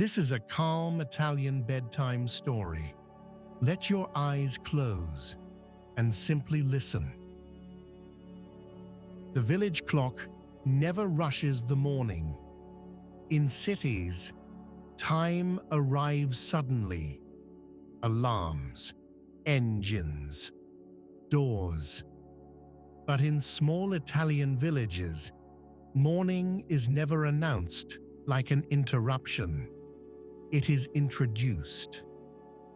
This is a calm Italian bedtime story. Let your eyes close and simply listen. The village clock never rushes the morning. In cities, time arrives suddenly. Alarms, engines, doors. But in small Italian villages, morning is never announced like an interruption. It is introduced,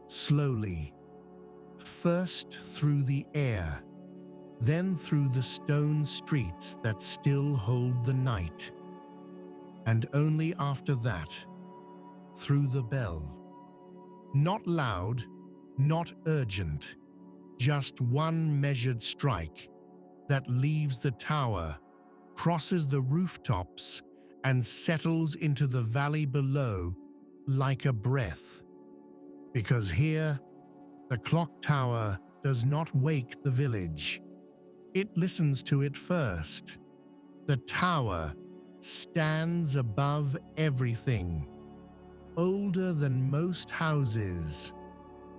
slowly, first through the air, then through the stone streets that still hold the night, and only after that, through the bell. Not loud, not urgent, just one measured strike that leaves the tower, crosses the rooftops, and settles into the valley below like a breath. Because here, the clock tower does not wake the village. It listens to it first. The tower stands above everything, older than most houses,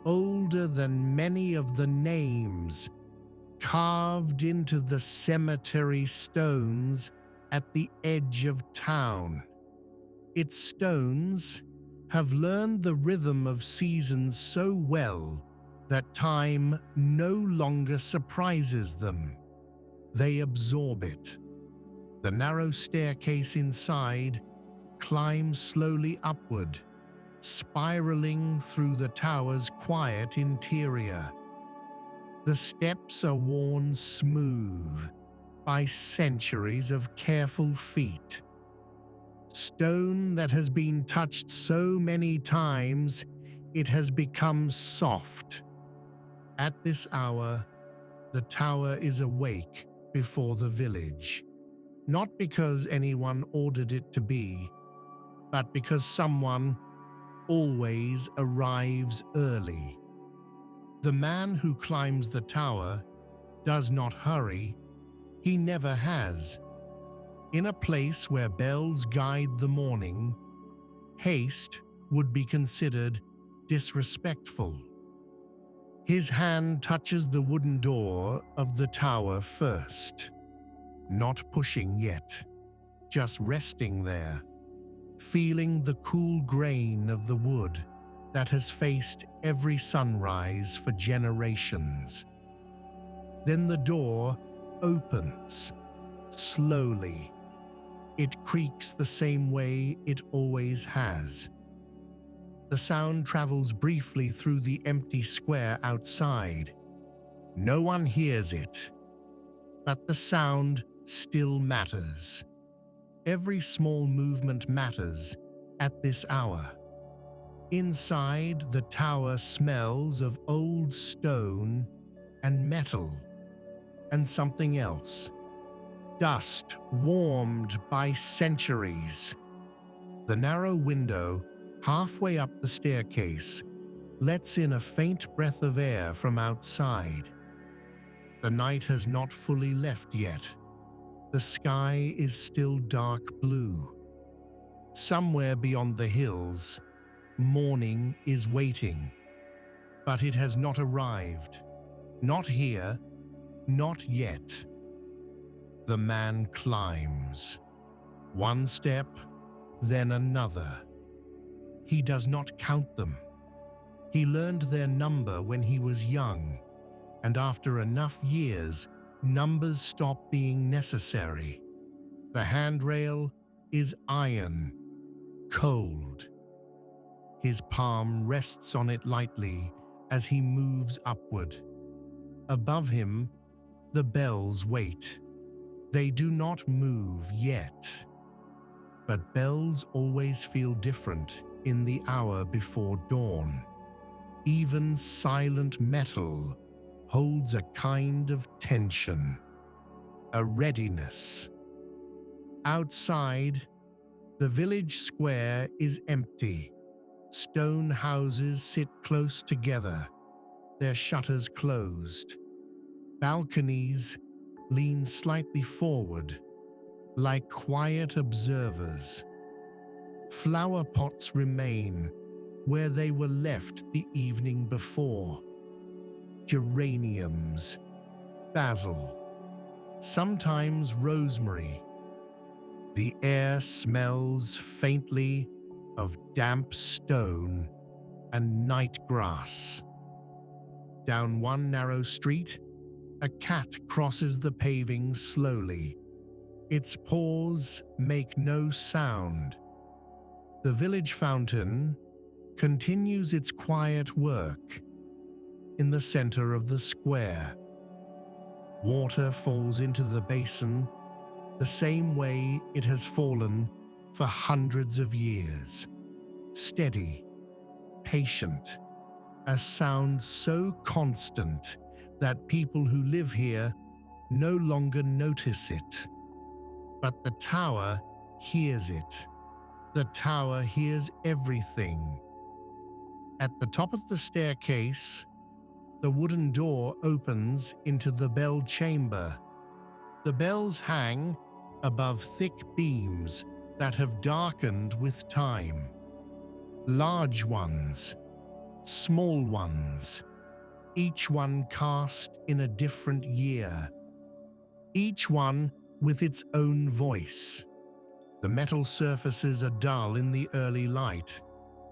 older than many of the names carved into the cemetery stones at the edge of town. Its stones have learned the rhythm of seasons so well that time no longer surprises them. They absorb it. The narrow staircase inside climbs slowly upward, spiraling through the tower's quiet interior. The steps are worn smooth by centuries of careful feet. Stone that has been touched so many times, it has become soft. At this hour, the tower is awake before the village, not because anyone ordered it to be, but because someone always arrives early. The man who climbs the tower does not hurry. He never has. In a place where bells guide the morning, haste would be considered disrespectful. His hand touches the wooden door of the tower first, not pushing yet, just resting there, feeling the cool grain of the wood that has faced every sunrise for generations. Then the door opens, slowly. It creaks the same way it always has. The sound travels briefly through the empty square outside. No one hears it, but the sound still matters. Every small movement matters at this hour. Inside, the tower smells of old stone and metal and something else. Dust warmed by centuries. The narrow window, halfway up the staircase, lets in a faint breath of air from outside. The night has not fully left yet. The sky is still dark blue. Somewhere beyond the hills, morning is waiting. But it has not arrived. Not here, not yet. The man climbs. One step, then another. He does not count them. He learned their number when he was young, and after enough years, numbers stop being necessary. The handrail is iron, cold. His palm rests on it lightly as he moves upward. Above him, the bells wait. They do not move yet. But bells always feel different in the hour before dawn. Even silent metal holds a kind of tension, a readiness. Outside, the village square is empty. Stone houses sit close together, their shutters closed. Balconies lean slightly forward, like quiet observers. Flower pots remain where they were left the evening before. Geraniums, basil, sometimes rosemary. The air smells faintly of damp stone and night grass. Down one narrow street, a cat crosses the paving slowly. Its paws make no sound. The village fountain continues its quiet work in the center of the square. Water falls into the basin the same way it has fallen for hundreds of years. Steady, patient, a sound so constant that people who live here no longer notice it. But the tower hears it. The tower hears everything. At the top of the staircase, the wooden door opens into the bell chamber. The bells hang above thick beams that have darkened with time. Large ones, small ones, each one cast in a different year, each one with its own voice. The metal surfaces are dull in the early light,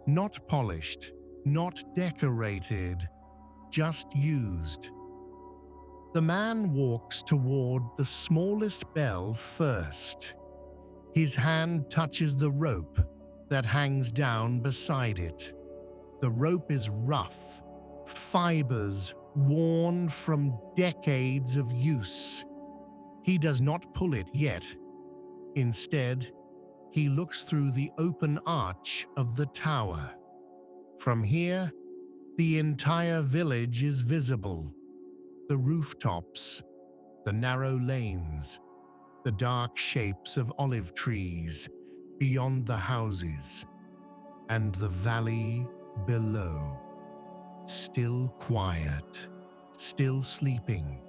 not polished, not decorated, just used. The man walks toward the smallest bell first. His hand touches the rope that hangs down beside it. The rope is rough, fibers worn from decades of use. He does not pull it yet. Instead, he looks through the open arch of the tower. From here, the entire village is visible. The rooftops, the narrow lanes, the dark shapes of olive trees beyond the houses, and the valley below. Still quiet, still sleeping.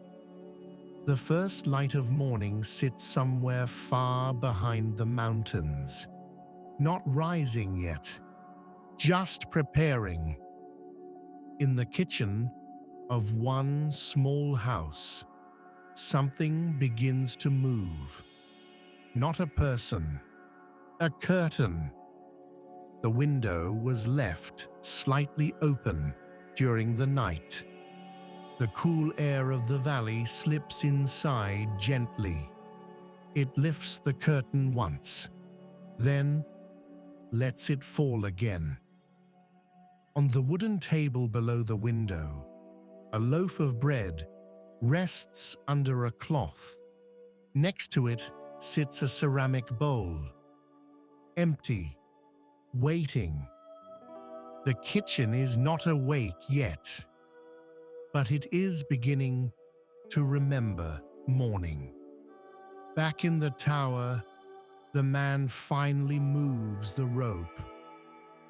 The first light of morning sits somewhere far behind the mountains, not rising yet, just preparing. In the kitchen of one small house, something begins to move. Not a person, a curtain. The window was left slightly open during the night. The cool air of the valley slips inside gently. It lifts the curtain once, then lets it fall again. On the wooden table below the window, a loaf of bread rests under a cloth. Next to it sits a ceramic bowl, empty, waiting. The kitchen is not awake yet, but it is beginning to remember morning. Back in the tower, the man finally moves the rope.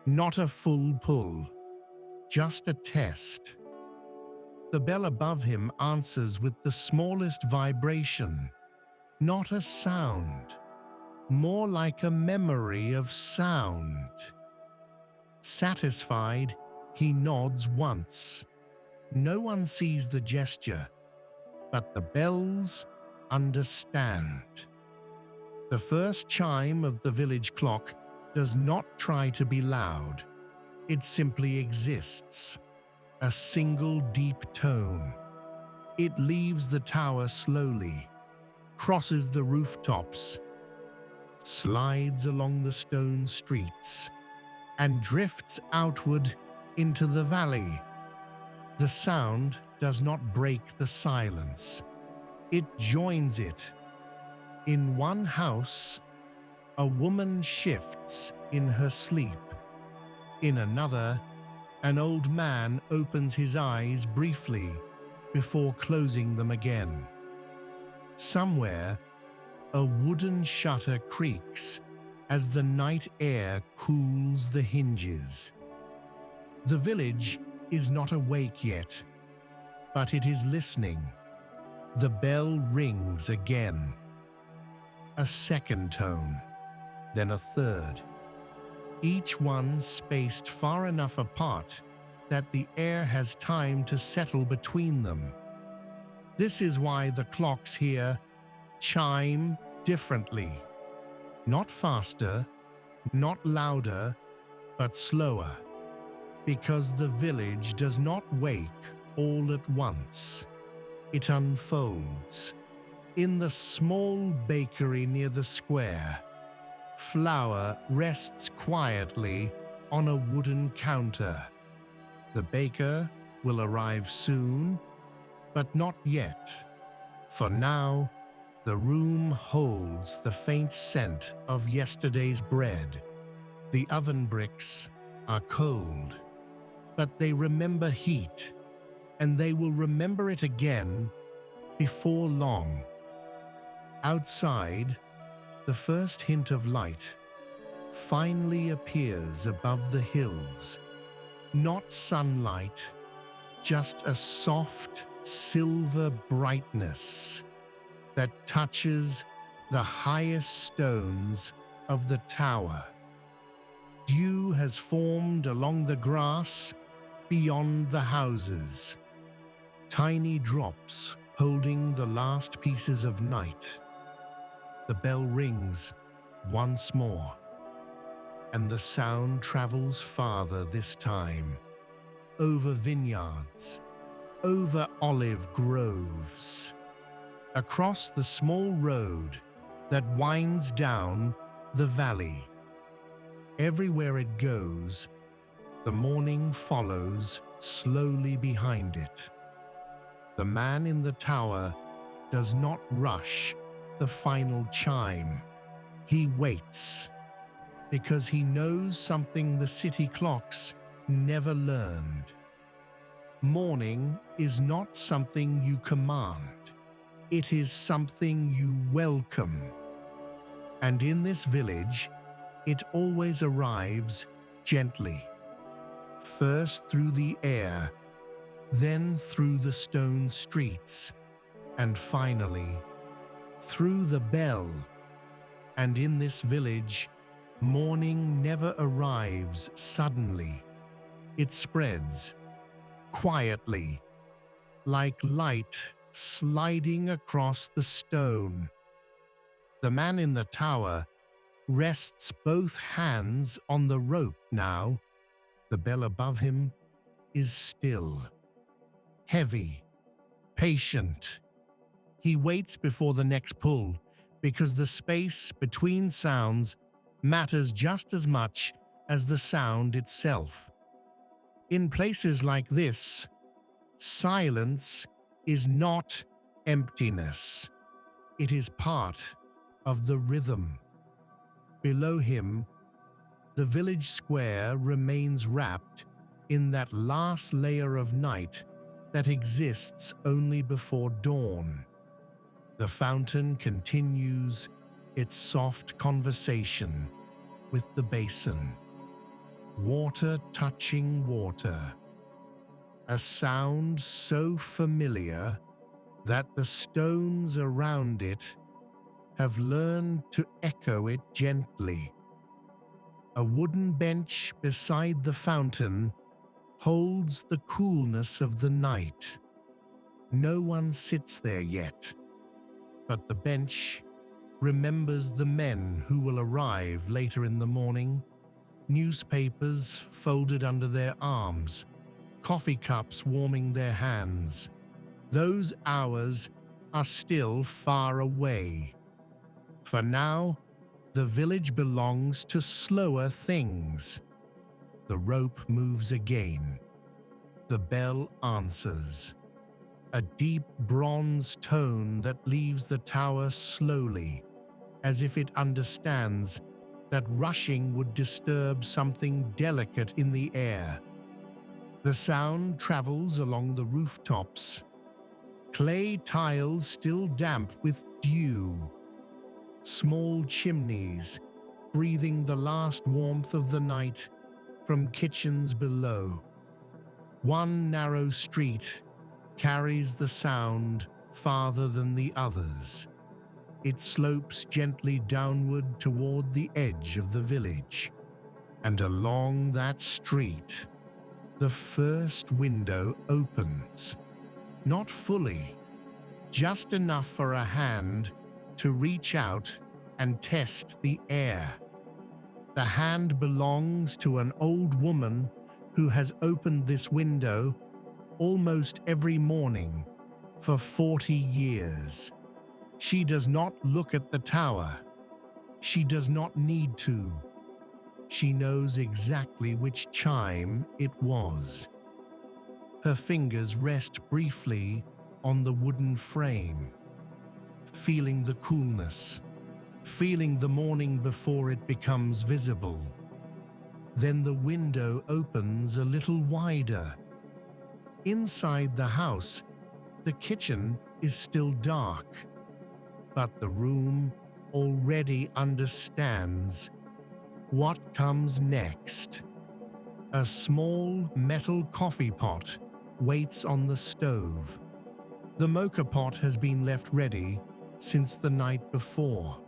Not a full pull, just a test. The bell above him answers with the smallest vibration, not a sound, more like a memory of sound. Satisfied, he nods once. No one sees the gesture, but the bells understand. The first chime of the village clock does not try to be loud. It simply exists, a single deep tone. It leaves the tower slowly, crosses the rooftops, slides along the stone streets, and drifts outward into the valley. The sound does not break the silence. It joins it. In one house, a woman shifts in her sleep. In another, an old man opens his eyes briefly before closing them again. Somewhere, a wooden shutter creaks as the night air cools the hinges. The village is not awake yet, but it is listening. The bell rings again. A second tone, then a third. each one spaced far enough apart that the air has time to settle between them. This is why the clocks here chime differently. Not faster, not louder, but slower. Because the village does not wake all at once. It unfolds. In the small bakery near the square, flour rests quietly on a wooden counter. The baker will arrive soon, but not yet. For now, the room holds the faint scent of yesterday's bread. The oven bricks are cold, but they remember heat, and they will remember it again before long. Outside, the first hint of light finally appears above the hills. Not sunlight, just a soft silver brightness that touches the highest stones of the tower. Dew has formed along the grass beyond the houses, tiny drops holding the last pieces of night. The bell rings once more, and the sound travels farther this time, over vineyards, over olive groves, across the small road that winds down the valley. Everywhere it goes, the morning follows slowly behind it. The man in the tower does not rush the final chime. He waits, because he knows something the city clocks never learned. Morning is not something you command. It is something you welcome. And in this village, it always arrives gently. First through the air, then through the stone streets, and finally through the bell. And in this village, morning never arrives suddenly. It spreads quietly, like light sliding across the stone. The man in the tower rests both hands on the rope now. The bell above him is still, heavy, patient. He waits before the next pull, because the space between sounds matters just as much as the sound itself. In places like this, silence is not emptiness. It is part of the rhythm. Below him, the village square remains wrapped in that last layer of night that exists only before dawn. The fountain continues its soft conversation with the basin, water touching water, a sound so familiar that the stones around it have learned to echo it gently. A wooden bench beside the fountain holds the coolness of the night. No one sits there yet, but the bench remembers the men who will arrive later in the morning, newspapers folded under their arms, coffee cups warming their hands. Those hours are still far away. For now, the village belongs to slower things. The rope moves again. The bell answers. A deep bronze tone that leaves the tower slowly, as if it understands that rushing would disturb something delicate in the air. The sound travels along the rooftops, clay tiles still damp with dew, small chimneys breathing the last warmth of the night from kitchens below. One narrow street carries the sound farther than the others. It slopes gently downward toward the edge of the village. And along that street, the first window opens. Not fully, just enough for a hand to reach out and test the air. The hand belongs to an old woman who has opened this window almost every morning for 40 years. She does not look at the tower. She does not need to. She knows exactly which chime it was. Her fingers rest briefly on the wooden frame, feeling the coolness, feeling the morning before it becomes visible. Then the window opens a little wider. Inside the house, the kitchen is still dark, but the room already understands what comes next. A small metal coffee pot waits on the stove. The mocha pot has been left ready since the night before.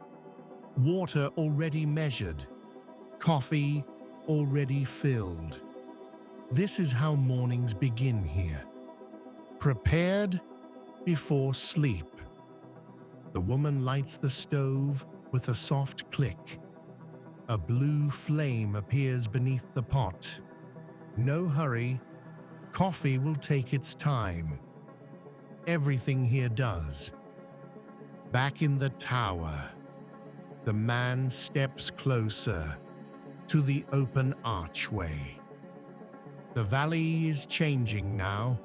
Water already measured, coffee already filled. This is how mornings begin here. Prepared before sleep. The woman lights the stove with a soft click. A blue flame appears beneath the pot. No hurry, coffee will take its time. Everything here does. Back in the tower, the man steps closer to the open archway. The valley is changing now.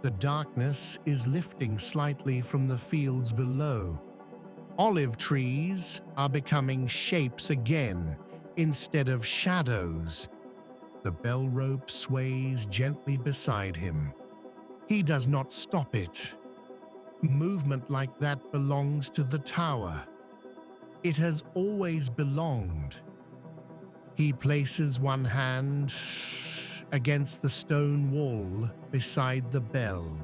The darkness is lifting slightly from the fields below. Olive trees are becoming shapes again instead of shadows. The bell rope sways gently beside him. He does not stop it. Movement like that belongs to the tower. It has always belonged. He places one hand against the stone wall beside the bell.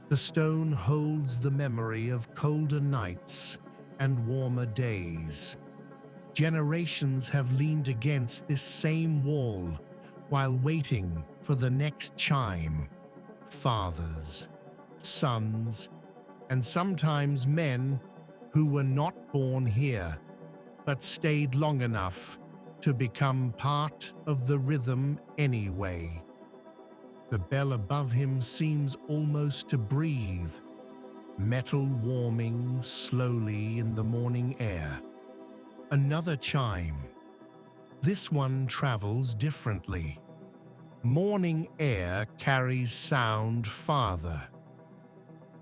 The stone holds the memory of colder nights and warmer days. Generations have leaned against this same wall while waiting for the next chime. Fathers, sons, and sometimes men who were not born here but stayed long enough to become part of the rhythm anyway. The bell above him seems almost to breathe, metal warming slowly in the morning air. Another chime. This one travels differently. Morning air carries sound farther.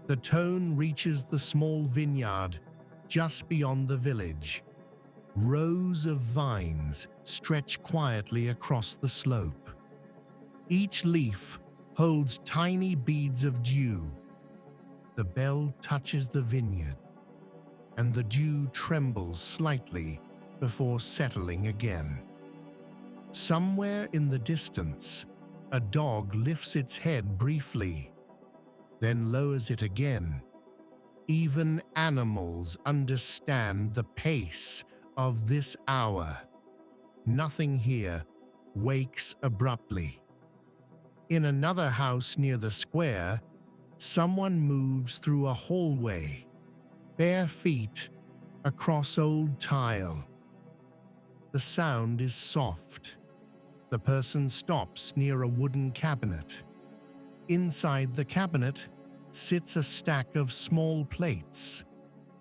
The tone reaches the small vineyard just beyond the village. Rows of vines stretch quietly across the slope. Each leaf holds tiny beads of dew. The bell touches the vineyard, and the dew trembles slightly before settling again. Somewhere in the distance, a dog lifts its head briefly, then lowers it again. Even animals understand the pace of this hour. Nothing here wakes abruptly. In another house near the square, someone moves through a hallway, bare feet across old tile. The sound is soft. The person stops near a wooden cabinet. Inside the cabinet sits a stack of small plates,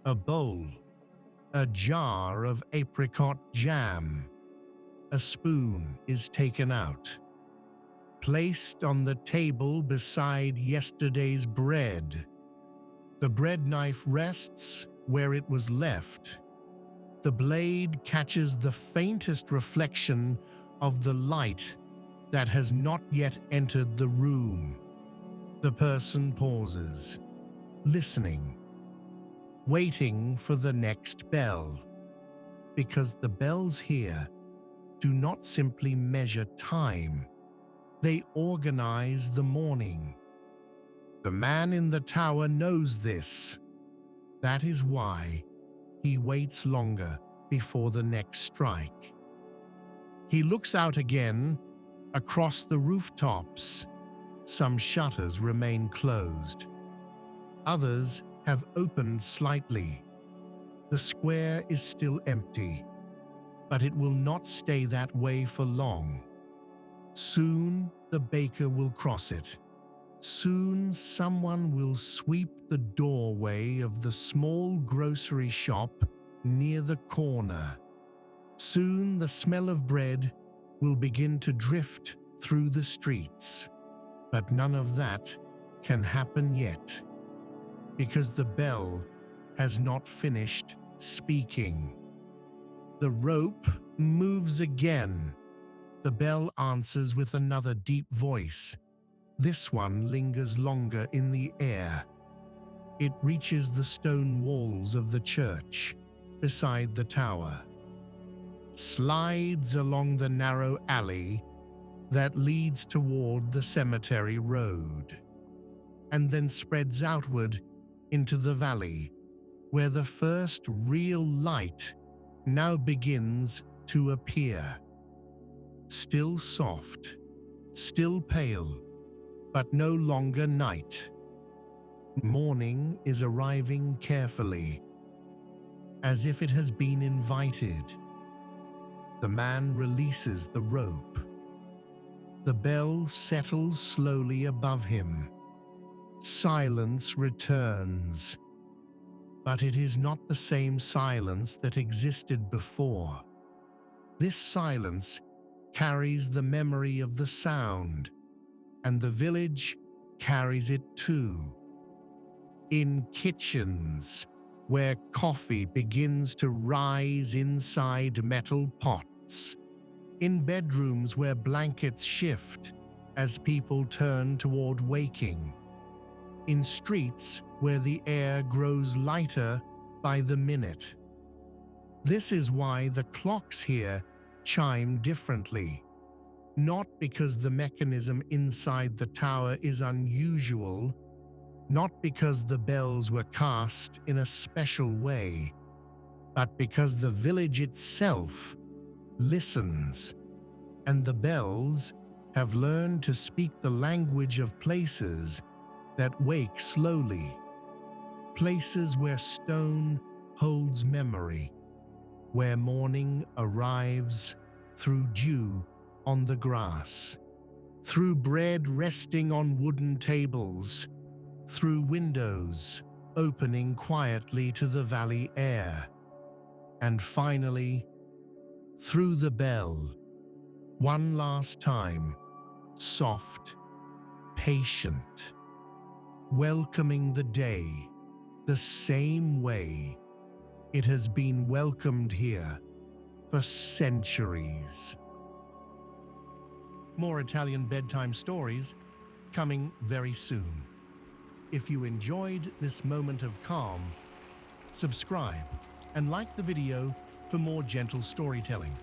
a bowl, a jar of apricot jam. A spoon is taken out, placed on the table beside yesterday's bread. The bread knife rests where it was left. The blade catches the faintest reflection of the light that has not yet entered the room. The person pauses, listening, waiting for the next bell, because the bells here do not simply measure time, they organize the morning. The man in the tower knows this. That is why he waits longer before the next strike. He looks out again, across the rooftops. Some shutters remain closed. Others have opened slightly. The square is still empty, but it will not stay that way for long. Soon the baker will cross it. Soon someone will sweep the doorway of the small grocery shop near the corner. Soon the smell of bread will begin to drift through the streets. But none of that can happen yet, because the bell has not finished speaking. The rope moves again. The bell answers with another deep voice. This one lingers longer in the air. It reaches the stone walls of the church beside the tower, slides along the narrow alley that leads toward the cemetery road, and then spreads outward into the valley, where the first real light now begins to appear. Still soft, still pale, but no longer night. Morning is arriving carefully, as if it has been invited. The man releases the rope. The bell settles slowly above him. Silence returns. But it is not the same silence that existed before. This silence carries the memory of the sound, and the village carries it too. In kitchens, where coffee begins to rise inside metal pots. In bedrooms where blankets shift as people turn toward waking. In streets where the air grows lighter by the minute. This is why the clocks here chime differently. Not because the mechanism inside the tower is unusual, not because the bells were cast in a special way, but because the village itself listens, and the bells have learned to speak the language of places that wake slowly, places where stone holds memory, where morning arrives through dew on the grass, through bread resting on wooden tables, through windows opening quietly to the valley air, and finally, through the bell, one last time, soft, patient, welcoming the day the same way it has been welcomed here for centuries. More Italian bedtime stories coming very soon. If you enjoyed this moment of calm, subscribe and like the video for more gentle storytelling.